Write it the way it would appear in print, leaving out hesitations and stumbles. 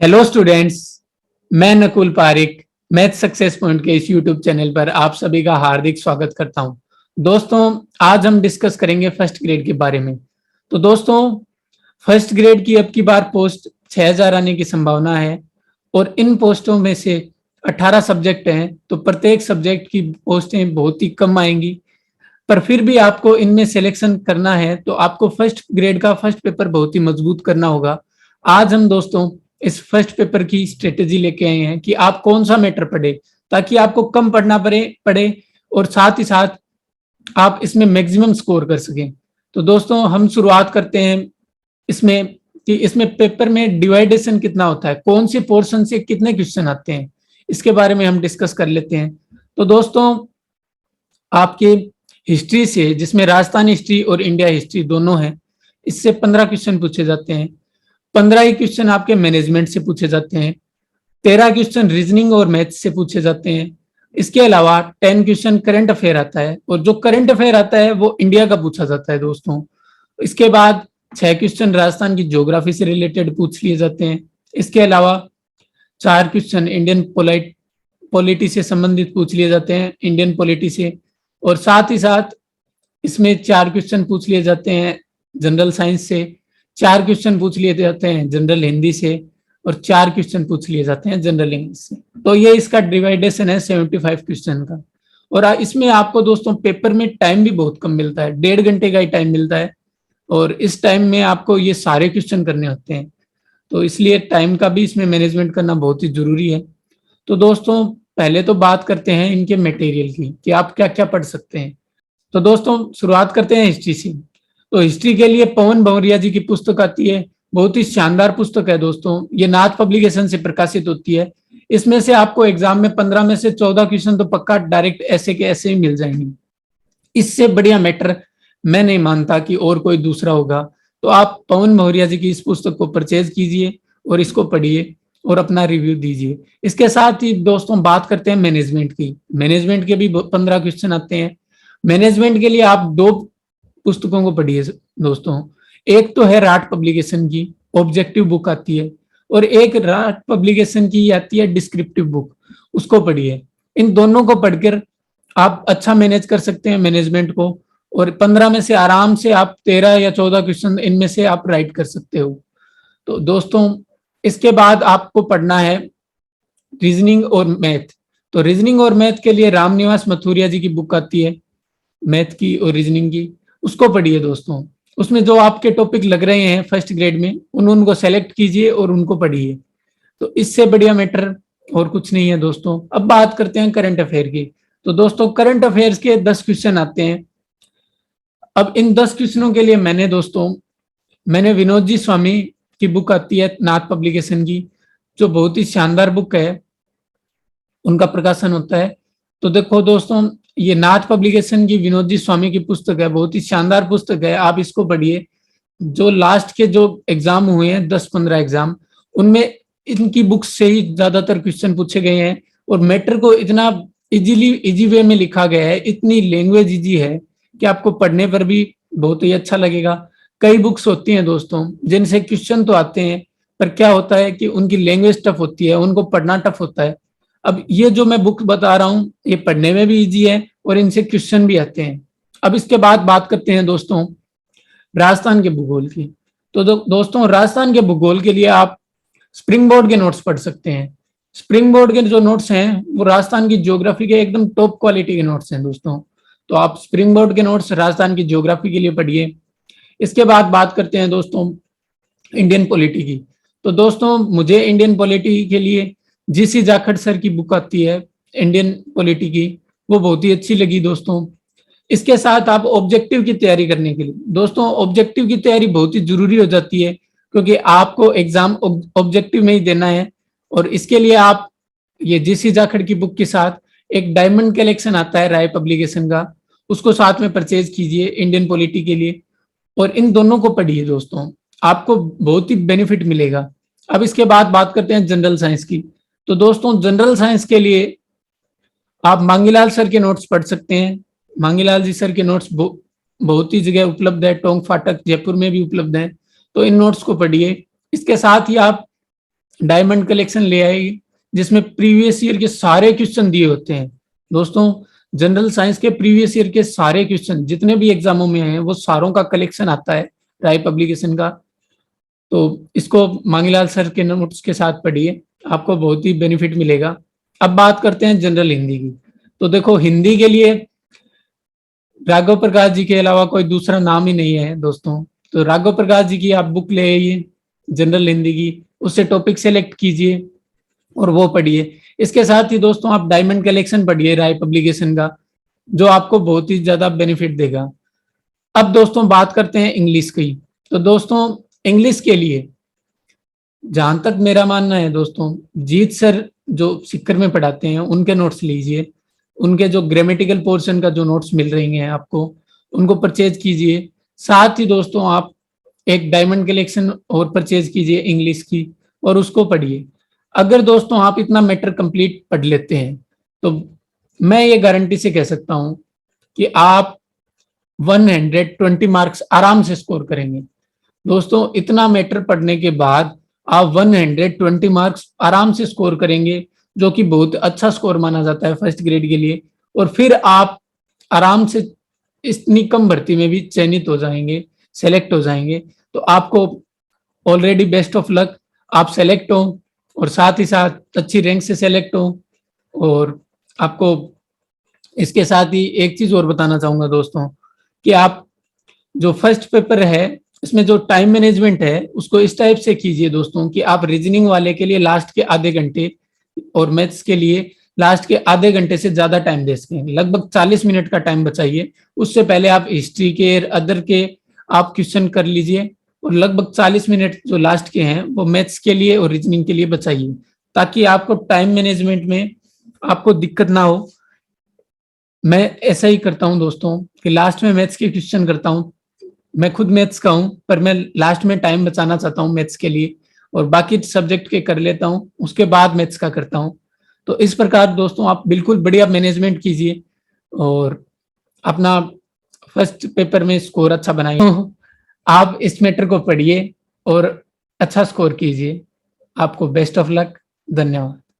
Hello students, मैं Nakul Pareek math success point के इस यूट्यूब चैनल पर आप सभी का हार्दिक स्वागत करता हूं। दोस्तों, आज हम डिस्कस करेंगे फर्स्ट ग्रेड के बारे में। तो दोस्तों, फर्स्ट ग्रेड की अब की बार पोस्ट 6000 आने की संभावना है और इन पोस्टों में से 18 सब्जेक्ट हैं, तो प्रत्येक सब्जेक्ट की पोस्टें बहुत ही कम आएंगी। पर फिर भी आपको इनमें सिलेक्शन करना है तो आपको फर्स्ट ग्रेड का फर्स्ट पेपर बहुत ही मजबूत करना होगा। आज हम दोस्तों इस फर्स्ट पेपर की स्ट्रेटेजी लेके आए हैं कि आप कौन सा मैटर पढ़े ताकि आपको कम पढ़ना पड़े और साथ ही साथ आप इसमें मैक्सिमम स्कोर कर सकें। तो दोस्तों, हम शुरुआत करते हैं इसमें कि इसमें पेपर में डिवाइडेशन कितना होता है, कौन से पोर्शन से कितने क्वेश्चन आते हैं, इसके बारे में हम डिस्कस कर लेते हैं। तो दोस्तों, आपके हिस्ट्री से, जिसमें राजस्थान हिस्ट्री और इंडिया हिस्ट्री दोनों है, इससे 15 क्वेश्चन पूछे जाते हैं। 15 ही क्वेश्चन आपके मैनेजमेंट से पूछे जाते हैं। 13 क्वेश्चन रीजनिंग और मैथ्स से पूछे जाते हैं। इसके अलावा 10 क्वेश्चन करंट अफेयर आता है और जो करंट अफेयर आता है वो इंडिया का पूछा जाता है दोस्तों। इसके बाद 6 क्वेश्चन राजस्थान की ज्योग्राफी से रिलेटेड पूछ लिए जाते हैं। इसके अलावा 4 क्वेश्चन इंडियन पॉलिटी से संबंधित पूछ लिए जाते हैं, इंडियन पॉलिटी से। और साथ ही साथ इसमें 4 क्वेश्चन पूछ लिए जाते हैं जनरल साइंस से, 4 क्वेश्चन पूछ लिए जाते हैं जनरल हिंदी से और 4 क्वेश्चन पूछ लिए जाते हैं जनरल इंग्लिश से। तो ये इसका डिवाइडेशन है 75 क्वेश्चन का। और इसमें आपको दोस्तों पेपर में टाइम भी बहुत कम मिलता है, 1.5 घंटे का ही टाइम मिलता है और इस टाइम में आपको ये सारे क्वेश्चन करने होते हैं। तो इसलिए टाइम का भी इसमें मैनेजमेंट करना बहुत ही जरूरी है। तो दोस्तों, पहले तो बात करते हैं इनके मटेरियल की कि आप क्या क्या पढ़ सकते हैं। तो दोस्तों, शुरुआत करते हैं हिस्ट्री से। तो हिस्ट्री के लिए पवन भंवरिया जी की पुस्तक आती है, बहुत ही शानदार पुस्तक है दोस्तों। ये नाथ पब्लिकेशन से प्रकाशित होती है। इसमें से आपको एग्जाम में 15 में से 14 क्वेश्चन तो पक्का डायरेक्ट ऐसे के ऐसे ही मिल जाएंगे। इससे बढ़िया मैटर मैं नहीं मानता कि और कोई दूसरा होगा। तो आप पवन भंवरिया जी की इस पुस्तक को परचेज कीजिए और इसको पढ़िए और अपना रिव्यू दीजिए। इसके साथ ही दोस्तों बात करते हैं मैनेजमेंट की। मैनेजमेंट के भी 15 क्वेश्चन आते हैं। मैनेजमेंट के लिए आप 2 पुस्तकों को पढ़िए दोस्तों। एक तो है राट पब्लिकेशन की ऑब्जेक्टिव बुक आती है और एक राट पब्लिकेशन की आती है डिस्क्रिप्टिव बुक, उसको पढ़िए। इन दोनों को पढ़कर आप अच्छा मैनेज कर सकते हैं मैनेजमेंट को और 15 में से आराम से आप 13 या 14 क्वेश्चन इनमें से आप राइट कर सकते हो। तो दोस्तों, इसके बाद आपको पढ़ना है रीजनिंग और मैथ। तो रीजनिंग और मैथ के लिए रामनिवास मथुरिया जी की बुक आती है मैथ की और रीजनिंग की, उसको पढ़िए दोस्तों। उसमें जो आपके टॉपिक लग रहे हैं फर्स्ट ग्रेड में उनको सेलेक्ट कीजिए और उनको पढ़िए। तो इससे बढ़िया मैटर और कुछ नहीं है दोस्तों। अब बात करते हैं करंट अफेयर की। तो दोस्तों, करंट अफेयर्स के 10 क्वेश्चन आते हैं। अब इन 10 क्वेश्चनों के लिए मैंने विनोद जी स्वामी की बुक आती है नाथ पब्लिकेशन की, जो बहुत ही शानदार बुक है, उनका प्रकाशन होता है। तो देखो दोस्तों, ये नाथ पब्लिकेशन की विनोद जी स्वामी की पुस्तक है, बहुत ही शानदार पुस्तक है, आप इसको पढ़िए। जो लास्ट के जो एग्जाम हुए हैं 10-15 एग्जाम, उनमें इनकी बुक से ही ज्यादातर क्वेश्चन पूछे गए हैं और मैटर को इतना इजी वे में लिखा गया है, इतनी लैंग्वेज इजी है कि आपको पढ़ने पर भी बहुत ही अच्छा लगेगा। कई बुक्स होती हैं दोस्तों जिनसे क्वेश्चन तो आते हैं पर क्या होता है कि उनकी लैंग्वेज टफ होती है, उनको पढ़ना टफ होता है। अब ये जो मैं बुक बता रहा हूँ ये पढ़ने में भी इजी है और इनसे क्वेश्चन भी आते हैं। अब इसके बाद बात करते हैं दोस्तों राजस्थान के भूगोल की। तो दोस्तों, राजस्थान के भूगोल के लिए आप स्प्रिंग बोर्ड के नोट्स पढ़ सकते हैं। स्प्रिंग बोर्ड के जो नोट्स हैं वो राजस्थान की ज्योग्राफी के एकदम टॉप क्वालिटी के नोट्स हैं दोस्तों। तो आप स्प्रिंग बोर्ड के नोट्स राजस्थान की ज्योग्राफी के लिए पढ़िए। इसके बाद बात करते हैं दोस्तों इंडियन पॉलिटी की। तो दोस्तों, मुझे इंडियन पॉलिटी के लिए जीसी जाखड़ सर की बुक आती है इंडियन पॉलिटी की, वो बहुत ही अच्छी लगी दोस्तों। इसके साथ आप ऑब्जेक्टिव की तैयारी करने के लिए दोस्तों, ऑब्जेक्टिव की तैयारी बहुत ही जरूरी हो जाती है क्योंकि आपको एग्जाम ऑब्जेक्टिव में ही देना है। और इसके लिए आप ये जीसी जाखड़ की बुक के साथ एक डायमंड कलेक्शन आता है राय पब्लिकेशन का, उसको साथ में परचेज कीजिए इंडियन पॉलिटी के लिए और इन दोनों को पढ़िए दोस्तों, आपको बहुत ही बेनिफिट मिलेगा। अब इसके बाद बात करते हैं जनरल साइंस की। तो दोस्तों, जनरल साइंस के लिए आप मांगीलाल सर के नोट्स पढ़ सकते हैं। मांगीलाल जी सर के नोट्स बहुत ही जगह उपलब्ध है, टोंक फाटक जयपुर में भी उपलब्ध है, तो इन नोट्स को पढ़िए। इसके साथ ही आप डायमंड कलेक्शन ले आएगी, जिसमें प्रीवियस ईयर के सारे क्वेश्चन दिए होते हैं। दोस्तों जनरल साइंस के प्रीवियस ईयर के सारे क्वेश्चन जितने भी एग्जामों में हैं वो सारों का कलेक्शन आता है राय पब्लिकेशन का। तो इसको मांगीलाल सर के नोट्स के साथ पढ़िए, आपको बहुत ही बेनिफिट मिलेगा। अब बात करते हैं जनरल हिंदी की। तो देखो हिंदी के लिए राघव प्रकाश जी के अलावा कोई दूसरा नाम ही नहीं है दोस्तों। तो राघव प्रकाश जी की आप बुक ले आइए जनरल हिंदी की, उससे टॉपिक सेलेक्ट कीजिए और वो पढ़िए। इसके साथ ही दोस्तों आप डायमंड कलेक्शन पढ़िए राय पब्लिकेशन का, जो आपको बहुत ही ज्यादा बेनिफिट देगा। अब दोस्तों बात करते हैं इंग्लिश की। तो दोस्तों इंग्लिश के लिए जहां तक मेरा मानना है दोस्तों, जीत सर जो सिक्कर में पढ़ाते हैं उनके नोट्स लीजिए। उनके जो ग्रामेटिकल पोर्शन का जो नोट्स मिल रही हैं आपको, उनको परचेज कीजिए। साथ ही दोस्तों आप एक डायमंड कलेक्शन और परचेज कीजिए इंग्लिश की और उसको पढ़िए। अगर दोस्तों आप इतना मैटर कंप्लीट पढ़ लेते हैं तो मैं ये गारंटी से कह सकता हूं कि आप 120 मार्क्स आराम से स्कोर करेंगे। दोस्तों इतना मैटर पढ़ने के बाद आप 120 मार्क्स आराम से स्कोर करेंगे, जो कि बहुत अच्छा स्कोर माना जाता है फर्स्ट ग्रेड के लिए। और फिर आप आराम से इतनी कम भर्ती में भी चयनित हो जाएंगे, सेलेक्ट हो जाएंगे। तो आपको ऑलरेडी बेस्ट ऑफ लक, आप सेलेक्ट हो और साथ ही साथ अच्छी रैंक से सेलेक्ट हो। और आपको इसके साथ ही एक चीज और बताना चाहूंगा दोस्तों कि आप जो फर्स्ट पेपर है इसमें जो टाइम मैनेजमेंट है उसको इस टाइप से कीजिए दोस्तों कि आप रीजनिंग वाले के लिए लास्ट के आधे घंटे और मैथ्स के लिए लास्ट के आधे घंटे से ज्यादा टाइम दे सकें, लगभग 40 मिनट का टाइम बचाइए। उससे पहले आप हिस्ट्री के अदर के आप क्वेश्चन कर लीजिए और लगभग 40 मिनट जो लास्ट के हैं वो मैथ्स के लिए और रीजनिंग के लिए बचाइए, ताकि आपको टाइम मैनेजमेंट में आपको दिक्कत ना हो। मैं ऐसा ही करता हूं दोस्तों कि लास्ट में मैथ्स के क्वेश्चन करता हूं। मैं खुद मैथ्स का हूं पर मैं लास्ट में टाइम बचाना चाहता हूं मैथ्स के लिए, और बाकी सब्जेक्ट के कर लेता हूं, उसके बाद मैथ्स का करता हूं। तो इस प्रकार दोस्तों आप बिल्कुल बढ़िया मैनेजमेंट कीजिए और अपना फर्स्ट पेपर में स्कोर अच्छा बनाइए। आप इस मैटर को पढ़िए और अच्छा स्कोर कीजिए। आपको बेस्ट ऑफ लक। धन्यवाद।